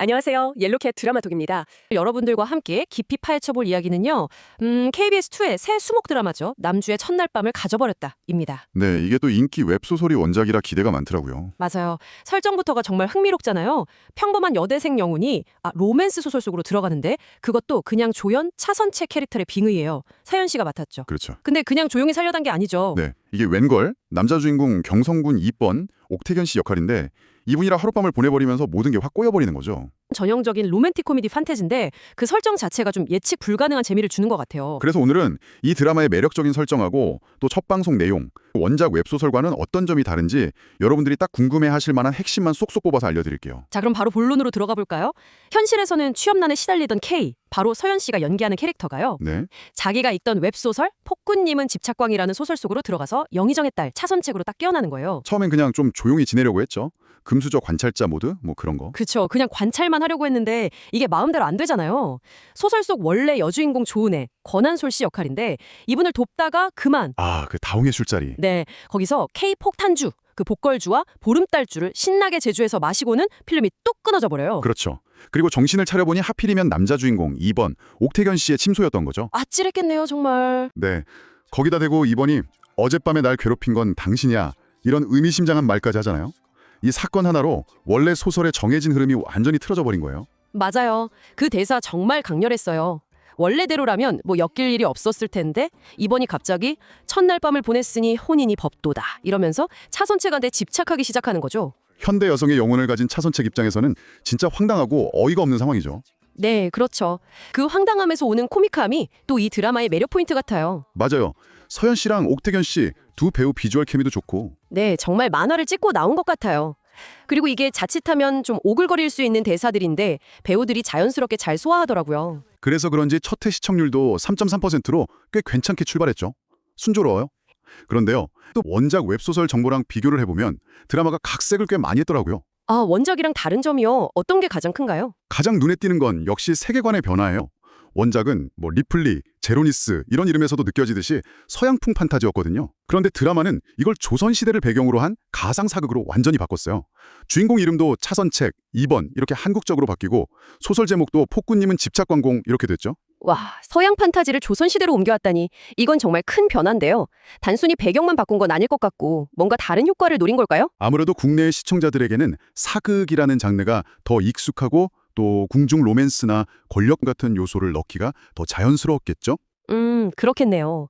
안녕하세요. 옐로캣 드라마톡입니다. 여러분들과 함께 깊이 파헤쳐볼 이야기는요. KBS2의 새 수목 드라마죠. 남주의 첫날 밤을 가져버렸다입니다. 네, 이게 또 인기 웹소설이 원작이라 기대가 많더라고요. 맞아요. 설정부터가 정말 흥미롭잖아요. 평범한 여대생 영혼이 로맨스 소설 속으로 들어가는데 그것도 그냥 조연, 차선채 캐릭터의 빙의예요. 사연 씨가 맡았죠. 그렇죠. 근데 그냥 조용히 살려단 게 아니죠. 네, 이게 웬걸? 남자 주인공 경성군 2번 옥태견 씨 역할인데 이분이랑 하룻밤을 보내버리면서 모든 게 확 꼬여버리는 거죠. 전형적인 로맨틱 코미디 판타지인데 그 설정 자체가 좀 예측 불가능한 재미를 주는 것 같아요. 그래서 오늘은 이 드라마의 매력적인 설정하고 또 첫 방송 내용, 원작 웹소설과는 어떤 점이 다른지 여러분들이 딱 궁금해하실 만한 핵심만 쏙쏙 뽑아서 알려드릴게요. 자, 그럼 바로 본론으로 들어가 볼까요? 현실에서는 취업난에 시달리던 K, 바로 서연 씨가 연기하는 캐릭터가요. 네, 자기가 읽던 웹소설 폭군님은 집착광이라는 소설 속으로 들어가서 영희정의 딸 차선책으로 딱 깨어나는 거예요. 처음엔 그냥 좀 조용히 지내려고 했죠. 금수저 관찰자 모드? 뭐 그런 거. 그쵸. 그냥 관찰만 하려고 했는데 이게 마음대로 안 되잖아요. 소설 속 원래 여주인공 조은혜, 권한솔 씨 역할인데 이분을 돕다가 그만. 아, 그 다홍의 술자리. 네, 거기서 K 폭탄주, 그 복걸주와 보름달주를 신나게 제조해서 마시고는 필름이 뚝 끊어져 버려요. 그렇죠. 그리고 정신을 차려보니 하필이면 남자 주인공 2번 옥태견 씨의 침소였던 거죠. 아찔했겠네요, 정말. 네, 거기다 대고 2번이 어젯밤에 날 괴롭힌 건 당신이야. 이런 의미심장한 말까지 하잖아요. 이 사건 하나로 원래 소설의 정해진 흐름이 완전히 틀어져 버린 거예요. 맞아요. 그 대사 정말 강렬했어요. 원래대로라면 뭐 엮일 일이 없었을 텐데 이번이 갑자기 첫날 밤을 보냈으니 혼인이 법도다 이러면서 차선책한테 집착하기 시작하는 거죠. 현대 여성의 영혼을 가진 차선책 입장에서는 진짜 황당하고 어이가 없는 상황이죠. 네, 그렇죠. 그 황당함에서 오는 코믹함이 또 이 드라마의 매력 포인트 같아요. 맞아요. 서연 씨랑 옥태견 씨 두 배우 비주얼 케미도 좋고. 네, 정말 만화를 찍고 나온 것 같아요. 그리고 이게 자칫하면 좀 오글거릴 수 있는 대사들인데 배우들이 자연스럽게 잘 소화하더라고요. 그래서 그런지 첫 회 시청률도 3.3%로 꽤 괜찮게 출발했죠. 순조로워요. 그런데요, 또 원작 웹소설 정보랑 비교를 해보면 드라마가 각색을 꽤 많이 했더라고요. 아, 원작이랑 다른 점이요? 어떤 게 가장 큰가요? 가장 눈에 띄는 건 역시 세계관의 변화예요. 원작은 뭐 리플리, 제로니스 이런 이름에서도 느껴지듯이 서양풍 판타지였거든요. 그런데 드라마는 이걸 조선시대를 배경으로 한 가상사극으로 완전히 바꿨어요. 주인공 이름도 차선책, 2번 이렇게 한국적으로 바뀌고 소설 제목도 폭군님은 집착관공 이렇게 됐죠. 와, 서양 판타지를 조선시대로 옮겨왔다니 이건 정말 큰 변화인데요. 단순히 배경만 바꾼 건 아닐 것 같고 뭔가 다른 효과를 노린 걸까요? 아무래도 국내의 시청자들에게는 사극이라는 장르가 더 익숙하고 또 궁중 로맨스나 권력 같은 요소를 넣기가 더 자연스러웠겠죠? 그렇겠네요.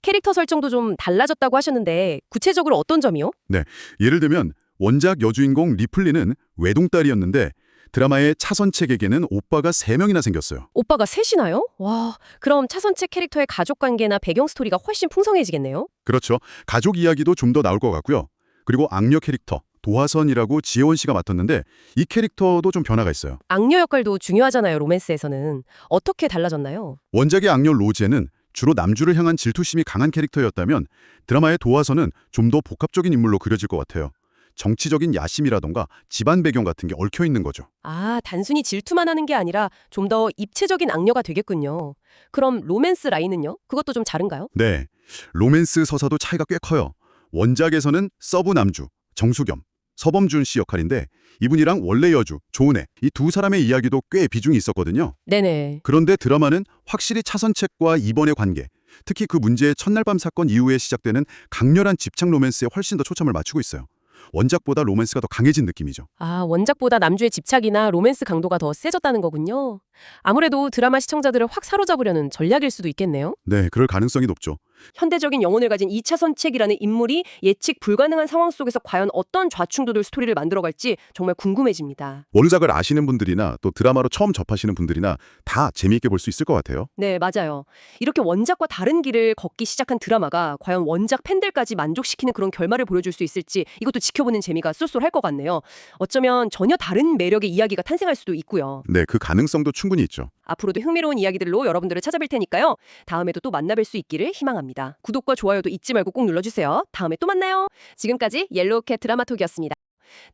캐릭터 설정도 좀 달라졌다고 하셨는데 구체적으로 어떤 점이요? 네, 예를 들면 원작 여주인공 리플리는 외동딸이었는데 드라마의 차선책에게는 오빠가 3명이나 생겼어요. 오빠가 셋이나요? 와, 그럼 차선책 캐릭터의 가족 관계나 배경 스토리가 훨씬 풍성해지겠네요? 그렇죠. 가족 이야기도 좀 더 나올 것 같고요. 그리고 악녀 캐릭터 도화선이라고 지혜원 씨가 맡았는데 이 캐릭터도 좀 변화가 있어요. 악녀 역할도 중요하잖아요, 로맨스에서는. 어떻게 달라졌나요? 원작의 악녀 로제는 주로 남주를 향한 질투심이 강한 캐릭터였다면 드라마의 도화선은 좀 더 복합적인 인물로 그려질 것 같아요. 정치적인 야심이라던가 집안 배경 같은 게 얽혀 있는 거죠. 아, 단순히 질투만 하는 게 아니라 좀 더 입체적인 악녀가 되겠군요. 그럼 로맨스 라인은요? 그것도 좀 다른가요? 네, 로맨스 서사도 차이가 꽤 커요. 원작에서는 서브 남주, 정수겸, 서범준 씨 역할인데 이분이랑 원래 여주, 조은혜 이 두 사람의 이야기도 꽤 비중이 있었거든요. 네네. 그런데 드라마는 확실히 차선책과 이번의 관계, 특히 그 문제의 첫날 밤 사건 이후에 시작되는 강렬한 집착 로맨스에 훨씬 더 초점을 맞추고 있어요. 원작보다 로맨스가 더 강해진 느낌이죠. 아, 원작보다 남주의 집착이나 로맨스 강도가 더 세졌다는 거군요. 아무래도 드라마 시청자들을 확 사로잡으려는 전략일 수도 있겠네요. 네, 그럴 가능성이 높죠. 현대적인 영혼을 가진 2차선책이라는 인물이 예측 불가능한 상황 속에서 과연 어떤 좌충우돌 스토리를 만들어갈지 정말 궁금해집니다. 원작을 아시는 분들이나 또 드라마로 처음 접하시는 분들이나 다 재미있게 볼 수 있을 것 같아요. 네, 맞아요. 이렇게 원작과 다른 길을 걷기 시작한 드라마가 과연 원작 팬들까지 만족시키는 그런 결말을 보여줄 수 있을지 이것도 지켜보는 재미가 쏠쏠할 것 같네요. 어쩌면 전혀 다른 매력의 이야기가 탄생할 수도 있고요. 네, 그 가능성도 충분히 있죠. 앞으로도 흥미로운 이야기들로 여러분들을 찾아뵐 테니까요. 다음에도 또 만나뵐 수 있기를 희망합니다. 구독과 좋아요도 잊지 말고 꼭 눌러주세요. 다음에 또 만나요. 지금까지 옐로우캣 드라마톡이었습니다.